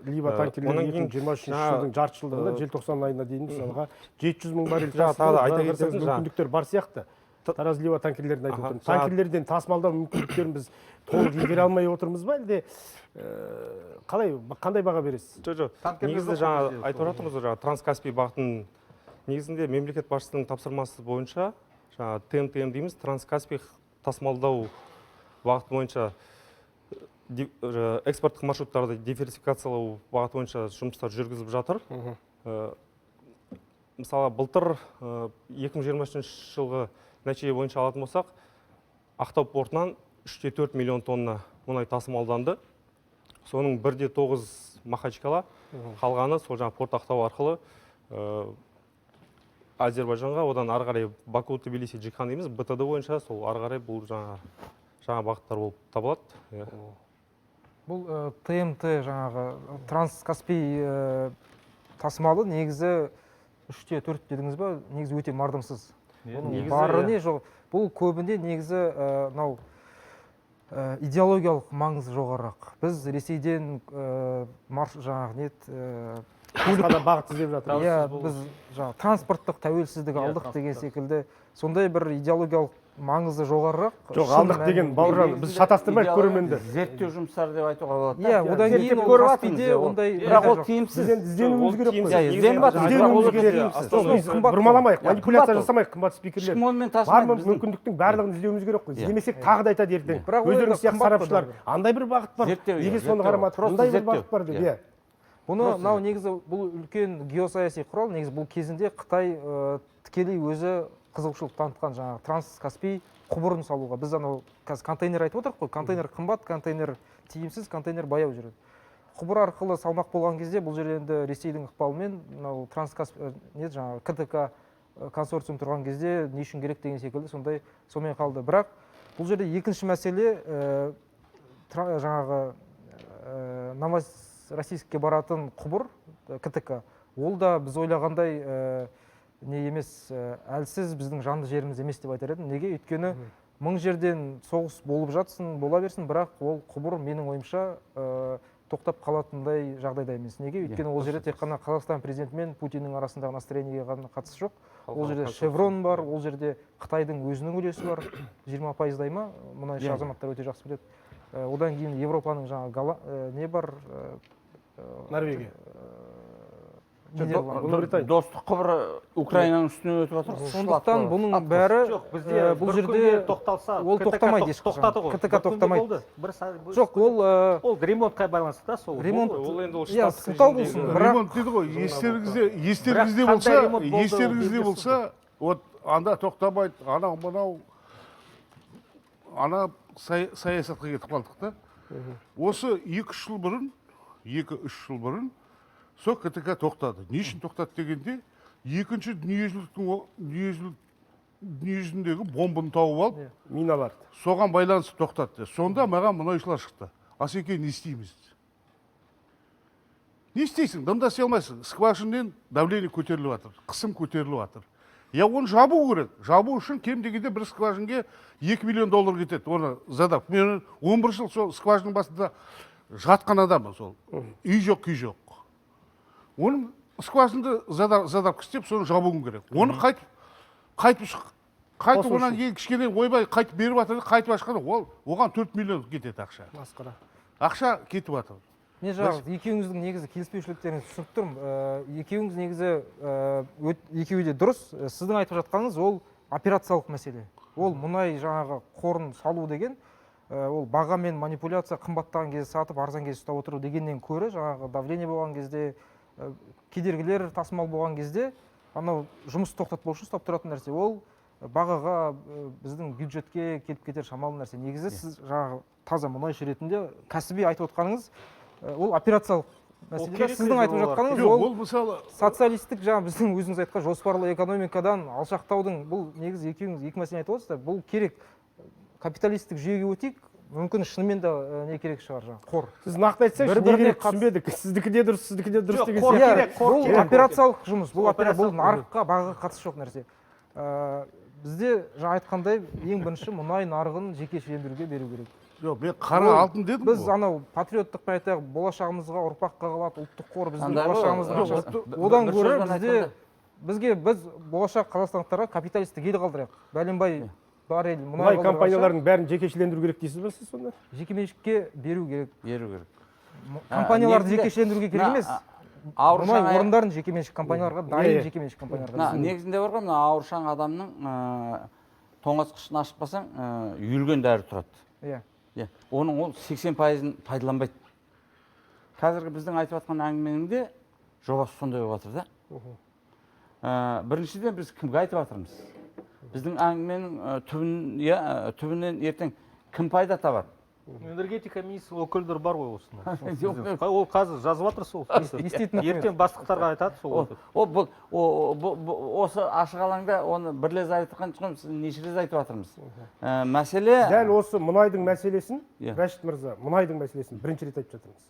Лива танкерлері 2023 жылдың жарты жылдығында желтоқсан айына дейін мысалға 700 мың баррель тасымалдау мүмкіндіктер бар сияқты. Тараз Лива танкерлерін айтып отырмын. Танкерлерден тасымалдау мүмкіндіктерін біз толық игере алмай отырмыз ба, әлде қандай баға бересіз? Жоқ, негізінде жаңа айтып жатырмыз, жаңа Транскаспий бағытының негізінде мемлекет басшысының тапсырмасы бойынша, жаңа ТМТМ дейміз, Транскаспий тасымалдау бағыты бойынша экспорттық маршруттарды диверсификациялау бағыты бойынша жұмыстар жүргізіп жатыр. Мысалы, былтыр 2023 жылғы нәтиже бойынша алатын болсақ, Ақтау портынан 3,4 миллион тонна мұнай тасымалданды. Соның 1,9 Махачкала, қалғаны сол жаңа порт Ақтау арқылы Азербайжанға, одан ары қарай Баку, Тбилиси, Джихан дейміз, БТД бойынша сол ары қарай бұл жаңа бағыттар болып табылады. Бұл ТМТ жаңағы Транскаспий тасымалы негізі 3-4 дедіңіз ба, негізі өте мардымсыз. Бары не жоқ. Бұл көбінде негізі идеологиялық маңызы жоғарырақ. Біз Ресейден жаңағы Басқада бағыт іздеп жатырмыз. Иә, біз транспорттық тәуелсіздік алдық деген секілді сондай бір идеологиялық маңызы жоғарырақ. Жоқ, алдық деген Бауыржан, біз шатастырмайық көрерменді. Зерттеу жұмыстары деп айтуға болады. Иә, одан кейін ол Каспийде ондай бірақ ол тиімсіз. Ізденуіміз керек қой. Ізденіп жатырмыз. Бұрмаламайық, манипуляция жасамайық, қымбат спикерлер. Шықмонмен Бар тасымайды. мүмкіндіктің барлығын іздеуіміз керек қой. Іздемесек тағы да айтады ертең. Өздеріңіз сияқты сарапшылар, андай бір бағыт бар. Неге соны қарамады? Ондай бір бағыт бар деп. Бұны негізі бұл үлкен геосаяси құрал, негізі бұл кезінде Қытай тікелей өзі қызығушылық танытқан жаңағы Транскаспий құбырын салуға. Біз анау қазір контейнер айтып отырық қой, контейнер қымбат, контейнер тиімсіз, контейнер баяу жүреді. Құбыр арқылы салмақ болған кезде бұл жерде енді Ресейдің ықпалымен мынау Транскаспий жаңағы КТК консорциум тұрған кезде не үшін керек деген секілді сондай сонымен қалды. Бірақ бұл жерде екінші мәселе жаңағы Новороссийскке баратын құбыр КТК. Ол да біз ойлағандай не емес, әлсіз біздің жанды жеріміз емес деп айтар едім. Неге? Өйткені мың жерден соғыс болып жатсын, бола берсін, бірақ ол құбыр менің ойымша тоқтап қалатындай жағдайда емес. Неге? Өйткені ол жерде тек қана Қазақстан президенті мен Путиннің арасындағы настроениеге ғана қатысы жоқ. Ол жерде Шеврон бар, ол жерде Қытайдың өзінің үлесі бар, 20%-дай ма, мұнайшы азаматтар өте жақсы біледі. Одан кейін Европаның жаңағы не бар? Норвегия. Достық құбыры Украинаның үстіне өтіп жатыр. Сондықтан бұның бәрі бұл жерде ол тоқтамайды ешқашан. КТК тоқтамайды. Жоқ, ол ремонтқа байланысты да сол. Ремонт ол енді ол сылтау болсын. Ремонт дейді ғой, естеріңізде болса, вот анда тоқтамайды, анау мынау ана саясатқа кетіп қалдық та. Осы 2-3 жыл бұрын сол КТК тоқтады. Не үшін тоқтады дегенде, екінші дүниежүзіндегі бомбаны тауып алып, миналар. Соған байланысты тоқтады. Сонда маған мұнайшылар шықты. Асеке, не істейміз? Не істейсің? Дымда істей алмайсың. Скважиннен давление көтеріліп жатыр, қысым көтеріліп жатыр. Я оны жабу керек. Жабу үшін кем дегенде бір скважинге $2 миллион кетеді. Оны задап. Мен 11 жыл сол скважинның басында жатқан адаммын сол. Үй жоқ, күй жоқ. Оның скважинды задап істеп, соны жабуым керек. Оны қайтып онан кейін кішкене ойбай қайтып беріп жатыр, қайтып ашқанда оған 4 миллион кетеді ақша. Ақша кетіп жатыр. Не жағы, екеуіңіздің негізі келіспеушіліктеріңізді түсініп тұрмын. Екеуіңіз негізі екеуі де дұрыс. Сіздің айтып жатқаныңыз ол операциялық мәселе. Ол мұнай жаңағы қорын салу деген, ол бағамен манипуляция, қымбаттаған кезде сатып, арзан кезде ұстап отыру дегеннен көрі, жаңағы давление болған кезде, кедергілер тасымал болған кезде анау жұмысты тоқтатпау үшін ұстап тұратын нәрсе ол бағаға біздің бюджетке келіп кетер шамалы нәрсе. Негізі сіз жаңағы таза мұнайшы ретінде кәсіби айтып отқаныңыз ол операциялық мәселе. керек Сіздің те айтып олар. жатқаныңыз Жоқ, ол ол мысалы социалистік жаңа біздің өзіңіз айтқан жоспарлы экономикадан алшақтаудың бұл негізі екеуіңіз екі мәселені айтып отырсыздар. Бұл керек. Капиталистік жүйеге өтейік, мүмкін шынымен де не керек шығар жаңағы қор. Сіз нақты айтсаңыз, не Бір-біріне керек түсінбедік. Сіздікі де дұрыс, сіздікі де дұрыс Жоқ, деген қор сияқты. керек, қор Бұл керек. операциялық жұмыс, бұл Операциялық нарыққа бағаға қатысы жоқ нәрсе. Бізде жаңа айтқандай ең бірінші мұнай нарығын жекешелендіруге беру керек. жоқ, мен қара алтын дедім Біз ғой. анау патриоттық айтайық, болашағымызға ұрпаққа қалады, ұлттық қор біздің Андай ғой, болашағымыздың жоқ, ақшасы. Одан бір гөрі сөзбен біз болашақ қазақстандықтарға капиталистік ел қалдырайық. Бәленбай бар ел Мұнай мұнай компанияларының бәрін жекешелендіру керек дейсіз ба сіз сонда? жекеменшікке беру керек. беру керек. Компанияларды негізінде- жекешелендіруге керек емес. Ауыршаң Мұнай орындарын жекеменшік компанияларға, дайын жекеменшік компанияларға. негізінде бар ғой, мына ауыршаң адамның тоңазытқышын ашып қалсаң, үйілген дәрі тұрады. Иә. Иә, оның ол 80%-ын пайдаланбайды. Қазіргі біздің айтып жатқан әңгіменің де жобасы сондай болып жатыр да. Біріншіден біз кімге айтып жатырмыз? Біздің әңгіменің түбінен ертең кім пайда табады? Энергетика министрі өкілдері бар ғой осында. Жоқ, Ол қазір жазып жатыр сол. Еститін Ертең бастықтарға айтады сол. Осы ашық алаңда оны бір рет айтқан шығармыз, неше рет айтып жатырмыз. Мәселе Дәл осы мұнайдың мәселесін, Иә. Рашид мырза, мұнайдың мәселесін бірінші рет айтып жатырмыз.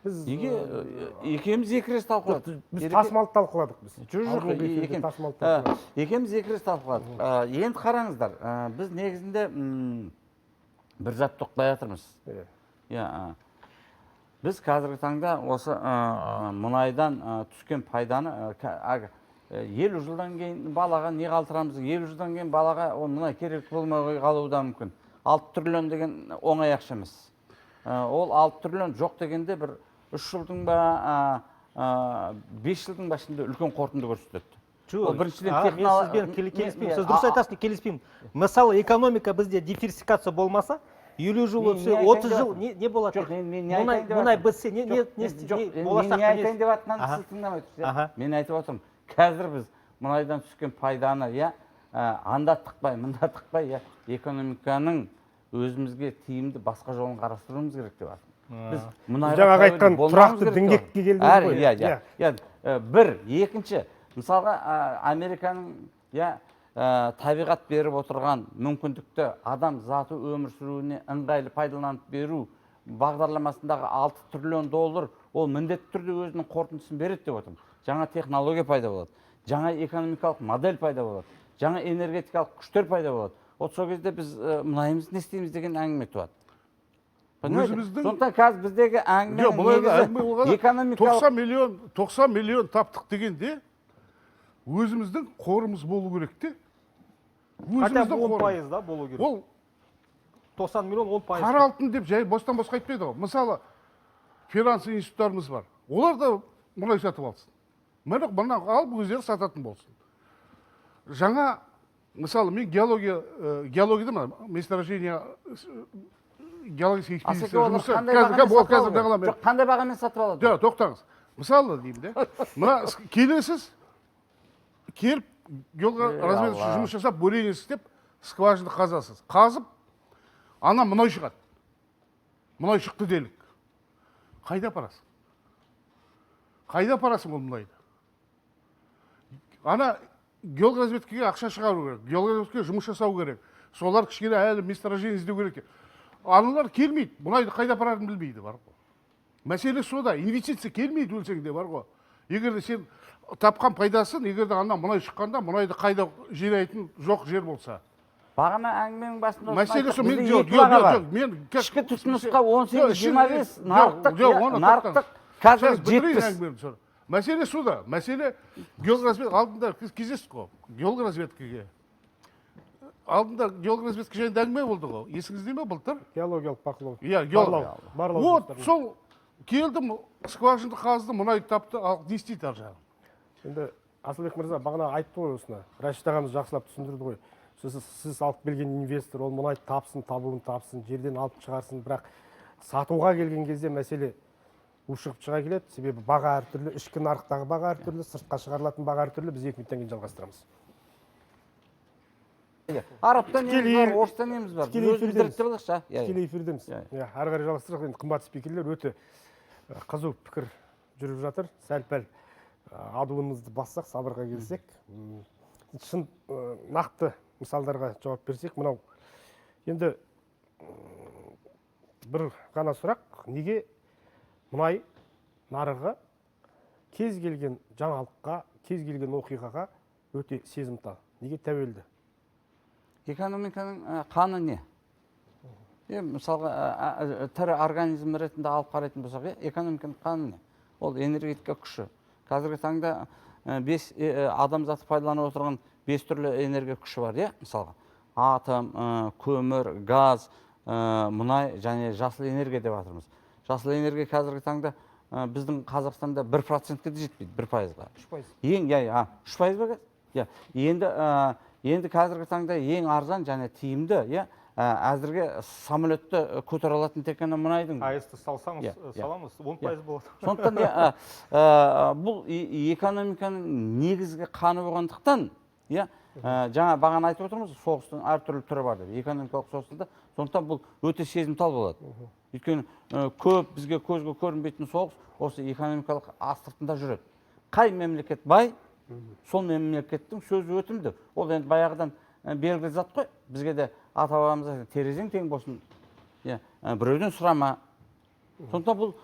Біз екеуміз екі рет талқыладық. біз тасымалды талқыладық біз. Жоқ, Тасымалды талқыладық. екеуміз екі рет талқыладық. Енді қараңыздар, біз негізінде бір затты ұқпай жатырмыз. Біз қазіргі таңда осы мұнайдан түскен пайданы 50 жылдан кейін балаға не қалтырамыз, 50 жылдан кейін балаға мұнай керек болмай қалуы да мүмкін. 6 триллион деген оңай ақша емес. Ол 6 триллион жоқ дегенде бір 3 жылдың ба, 5 жылдың басында үлкен қорытынды көрсетеді. Жоқ, мен біріншіден сізбен келіспеймін. Сіз дұрыс айтасыз, келіспеймін. Мысалы, экономика бізде диверсификация болмаса, 50 жыл өтсе, 30 жыл не болады? Мұнай бітсе, не болашақта не айтайын деп жатқанымды сіз тыңдамай тұрсыз. Мен айтып отырмын, қазір біз мұнайдан түскен пайданы, анда тықпай, мында тықпай, экономиканың өзімізге тиімді басқа жолын қарастыруымыз керек деп жатырмын. Біз Жаңағы айтқан тұрақты діңгекке келдіңіз ғой. Бір, екінші, мысалға Американың табиғат беріп отырған мүмкіндікті адам заты өмір сүруіне ыңғайлы пайдаланып беру бағдарламасындағы 6 триллион доллар ол міндетті түрде өзінің қорытындысын береді деп отырмын. Жаңа технология пайда болады, жаңа экономикалық модель пайда болады, жаңа энергетикалық күштер пайда болады. От сол кезде біз мұнайымызды не істейміз деген әңгіме туады. Сондықтан қазір біздегі әңгіме экономикалық 90 миллион таптық дегенде өзіміздің қорымыз болу керек те. Хотя бы 10% да болу керек. Ол 90 миллион 10%. қара алтын деп жай бостан-босқа айтпайды ғой. Мысалы, финансы институттарымыз бар. Олар да мұнай сатып алсын. Мына алып өздері сататын болсын. Жаңа, мысалы, мен геологияда ма, месторождение геологический экспедиция жұмысы. Қандай бағамен сатып алады? Жоқ, тоқтаңыз. Мысалы деймін де, мына келесіз, келіп геологоразведка жұмыс жасап, бурение істеп, скважина қазасыз. Қазып, ана мұнай шығады. Мұнай шықты делік. Қайда апарасың? Қайда апарасың ол мұнайды? Ана геологоразведкаға ақша шығару керек, геологоразведкаға жұмыс жасау керек. Солар кішкене әлі месторождение іздеу керек. Аналар келмейді, мұнайды қайда апарарын білмейді, бар ғой. Мәселе сода, инвестиция келмейді өлсең де, бар ғой. Егер де сен тапқан пайдасын, егер де ана мұнай шыққанда, мұнайды қайда жинайтын жоқ жер болса. Бағана әңгіменің басында мәселе со, мен ішкі тұтынысқа 18-25 нарықтық қазір жетпіс. Мәселе суда, мәселе геологоразведка алдында кездестік қой, геологоразведкаға. Алдында геологоразведка жайында әңгіме болды ғой, есіңізде ме былтыр? Геологиялық бақылау. Иә, геологиялық. Вот, сол келдім, скважинды қазды, мұнайды тапты, ал не істейді ар жағы? Енді Асылбек мырза бағана айтты ғой осыны, Рашид ағамыз жақсылап түсіндірді ғой. Сіз алып келген инвестор, ол мұнайды тапсын, табуын тапсын, жерден алып шығарсын, бірақ сатуға келген кезде мәселе ушығып шыға келеді. Себебі баға әртүрлі, ішкі нарықтағы баға әртүрлі, сыртқа шығарылатын баға әртүрлі. Біз 2 минуттан кейін жалғастырамыз. Арабтан неміз бар, орыстан неміз бар. Тікелей Өзіміз эфирдеміз. зерттеп алайықшы, а? Тікелей эфирдеміз. Ары қарай жалғастырсақ, енді қымбат спикерлер өте қызу пікір жүріп жатыр. Сәл-пәл адуынымызды бассақ, сабырға келсек, шын нақты мысалдарға жауап берсек, мынау енді бір ғана сұрақ, неге мұнай нарығы кез келген жаңалыққа, кез келген оқиғаға өте сезімтал? Неге тәуелді? Экономиканың қаны не? Мысалға, тірі организм ретінде алып қарайтын болсақ, экономиканың қаны не? Ол энергетика күші. Қазіргі таңда адамзаты пайдаланып отырған 5 түрлі энергия күші бар, мысалға. Атом, көмір, газ, мұнай және жасыл энергия деп жатырмыз. Жасыл энергия қазіргі таңда біздің Қазақстанда 1%-ке де жетпейді, 1%-ға. 3%. 3% ба? Енді қазіргі таңда ең арзан және тиімді, әзірге самолетті көтере алатын тек қана мұнайдың. АЭС-ті салсаңыз, саламыз, 10% болады. Сондықтан бұл экономиканың негізгі қаны болғандықтан, жаңа бағана айтып отырмыз, соғыстың әртүрлі түрі бар деп, экономикалық соғыстың да, сондықтан бұл өте сезімтал болады. Өйткені көп бізге көзге көрінбейтін соғыс осы экономикалық астыртында жүреді. Қай мемлекет бай, сол мемлекеттің сөзі өтімді. Ол енді баяғыдан белгілі зат қой. Бізге де ата-бабамыз терезең тең болсын, біреуден сұрама. Сондықтан бұл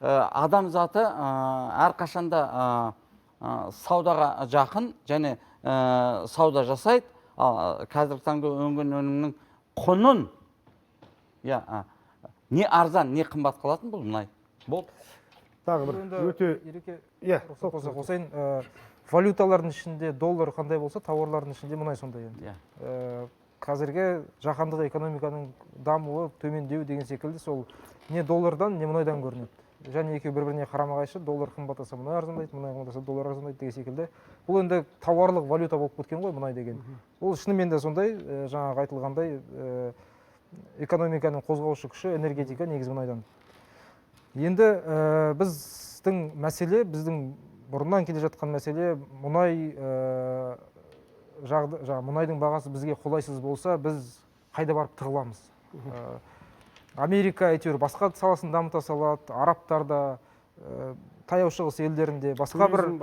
адам заты әрқашанда саудаға жақын және сауда жасайды. Қазіргі таңда өнген өнімнің құнын не арзан, не қымбат қалатын бұл мұнай. Бұл тағы бір өте қосайын, валюталардың ішінде доллар қандай болса, тауарлардың ішінде мұнай сондай енді. Қазіргі жаһандық экономиканың дамуы, төмендеу деген секілді сол не доллардан, не мұнайдан көрінеді. Және екеуі бір-біріне қарама-қайшы, доллар қымбаттаса мұнай арзандайды, мұнай қымбаттаса доллар арзандайды деген секілді. Бұл енді тауарлық валюта болып кеткен ғой мұнай деген. Ол шынымен де сондай, жаңағы айтылғандай, экономиканың қозғаушы күші энергетика негізі мұнайдан. Енді біздің мәселе, біздің бұрыннан келе жатқан мәселе, мұнайдың бағасы бізге қолайсыз болса, біз қайда барып тығыламыз. Америка әйтеуір басқа саласын дамыта салады, арабтарда, таяу шығыс елдерінде басқа бір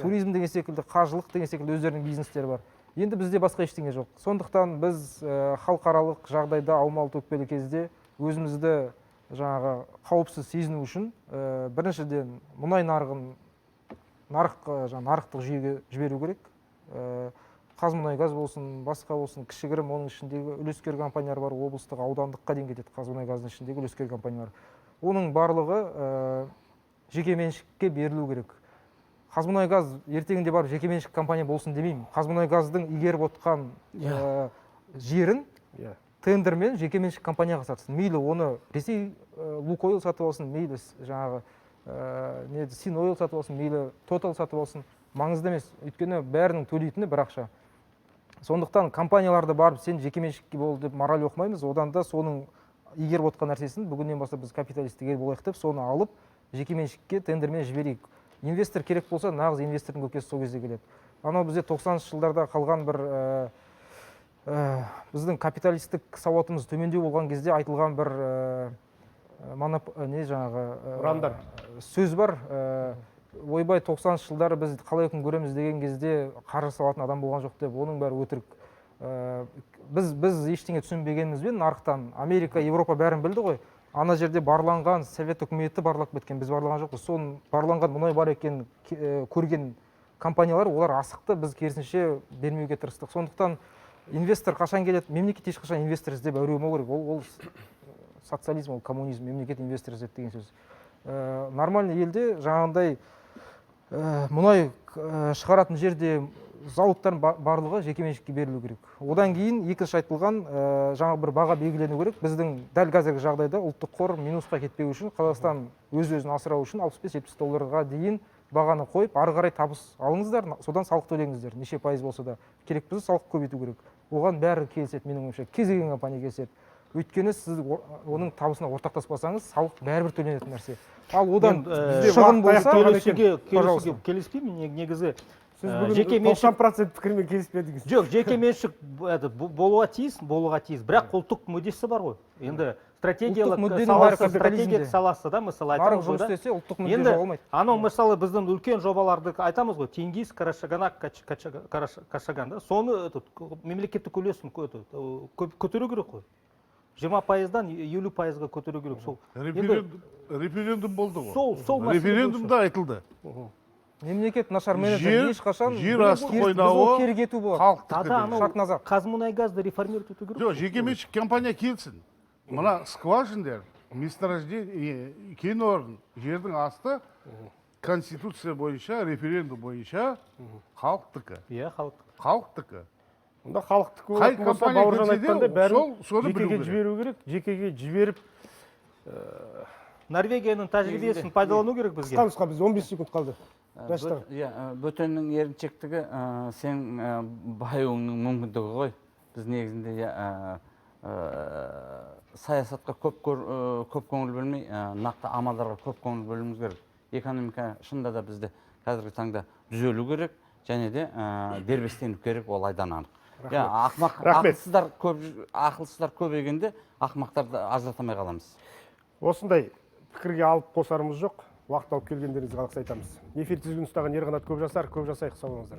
туризм деген секілді, қажылық деген секілді өздерінің бизнестері бар. Енді бізде басқа ештеңе жоқ. Сондықтан біз халықаралық жағдайда аумалы-төкпелі кезде өзімізді жаңағы қауіпсіз сезіну үшін біріншіден мұнай нарығын нарықтық жүйеге жіберу керек. Қазмұнайгаз болсын, басқа болсын, кішігірім оның ішіндегі үлескер компаниялар бар, облыстық, аудандыққа дейін кетеді Қазмұнайгаздың ішіндегі үлескер компаниялар. Оның барлығы жеке меншікке берілу керек. Қазмұнайгаз ертеңінде барып жеке меншік компания болсын демеймін. Қазмұнайгаздың игеріп отқан жерін тендермен жеке меншік компанияға сатсын. Мейлі оны Ресей Лукойл сатып алсын, мейлі жаңағы Синойл сатып алсын, мейлі Тотал сатып алсын. Маңызды емес, өйткені бәрінің төлейтіні бір ақша. Сондықтан компанияларды барып сен жеке меншікке бол деп мораль оқымаймыз, одан да соның игеріп отқан нәрсесін бүгіннен бастап біз капиталистік ел болайық деп соны алып жеке меншікке тендермен жіберейік. Инвестор керек болса, нағыз инвестордың көкесі сол кезде келеді. Анау бізде 90-шы жылдарда қалған бір біздің капиталистік сауатымыз төмендеу болған кезде айтылған бір ұрандар сөз бар. Ойбай 90-шы жылдары біз қалай күн көреміз деген кезде қаржы салатын адам болған жоқ деп, оның бәрі өтірік. Біз ештеңе түсінбегенімізбен нарықтан Америка, Европа бәрін білді ғой. Ана жерде барланған совет үкіметі барлап кеткен, біз барлаған жоқпыз. Соның барланған мұнай бар екенін көрген компаниялар, олар асықты, біз керісінше бермеуге тырыстық. Сондықтан инвестор қашан келеді, мемлекет ешқашан инвестор іздеп әуремеу керек. Ол социализм, ол коммунизм, мемлекет инвестор іздеп деген сөз. Нормальный елде жаңағындай мұнай шығаратын жерде зауыттардың барлығы жекеменшікке берілу керек. Одан кейін екінші айтылған жаңа бір баға белгілену керек. Біздің дәл қазіргі жағдайда ұлттық қор минусқа кетпеу үшін, Қазақстан өз-өзін асырау үшін $65-70 дейін бағаны қойып, ары қарай табыс алыңыздар, содан салық төлеңіздер. Неше пайыз болса да керек, біз салық көбейту керек. Оған бәрі келіседі, менің ойымша, кез келген компания келіседі. өйткені сіз оның табысына ортақтаспасаңыз салық бәрібір төленетін нәрсе. Ал одан Мен, шығын болса, келісуге келіспеймін. Негізі Сіз жеке бүгін меншік 90% пікірмен келіспедіңіз. жоқ, жеке меншік болуға тиіс, бірақ ұлттық мүддесі бар ғой. Енді стратегиялық саласы да, мысалы нарық айтамыз ғой жұмыс да. істесе ұлттық мүдде Енді жоғалмайды. анау мысалы біздің үлкен жобаларды айтамыз ғой, Тенгиз, Карашагана, Кашаган да, соны мемлекеттік үлесін көтеру керек қой. 20%-дан 50%-ға көтеру керек. Сол Референдум болды ғой. сол мәселе Референдумда айтылды. Мемлекет нашар менеджер ешқашан жер асты қойнауы кері кету болады. халықтікі Тада дейді. анау Қазмұнайгазды реформировать ету керек. Жоқ, жекеменшік компания келсін. Мына скважиндар, месторождение, кен орын, жердің асты конституция бойынша, референдум бойынша халықтікі. Иә, халық. Халықтікі. Онда халықтық Қай болатын болса, компания Бауыржан келсе де, айтқандай бәрін соны білу жекеге керек. жіберу керек. Жекеге жіберіп, Норвегияның тәжірибесін пайдалану керек бізге. қысқа нұсқа, біз 15 секунд қалды. Жастар. Бөтеннің еріншектігі сен баюыңның мүмкіндігі ғой. Біз негізінде саясатқа көп көңіл бөлмей, нақты амалдарға көп көңіл бөлуіміз керек. Экономика шынында да бізде қазіргі таңда түзелу керек, және де дербестену керек, ол айдан анық. Ақылсыздар көбейгенде ақымақтарды ажыратамай қаламыз. Осындай пікірге алып қосарымыз жоқ. Уақыт алып келгендеріңізге алғыс айтамыз. Эфир тізгінін ұстаған Ерқанат Көпжасар, көп жасайық, сау болыңыздар.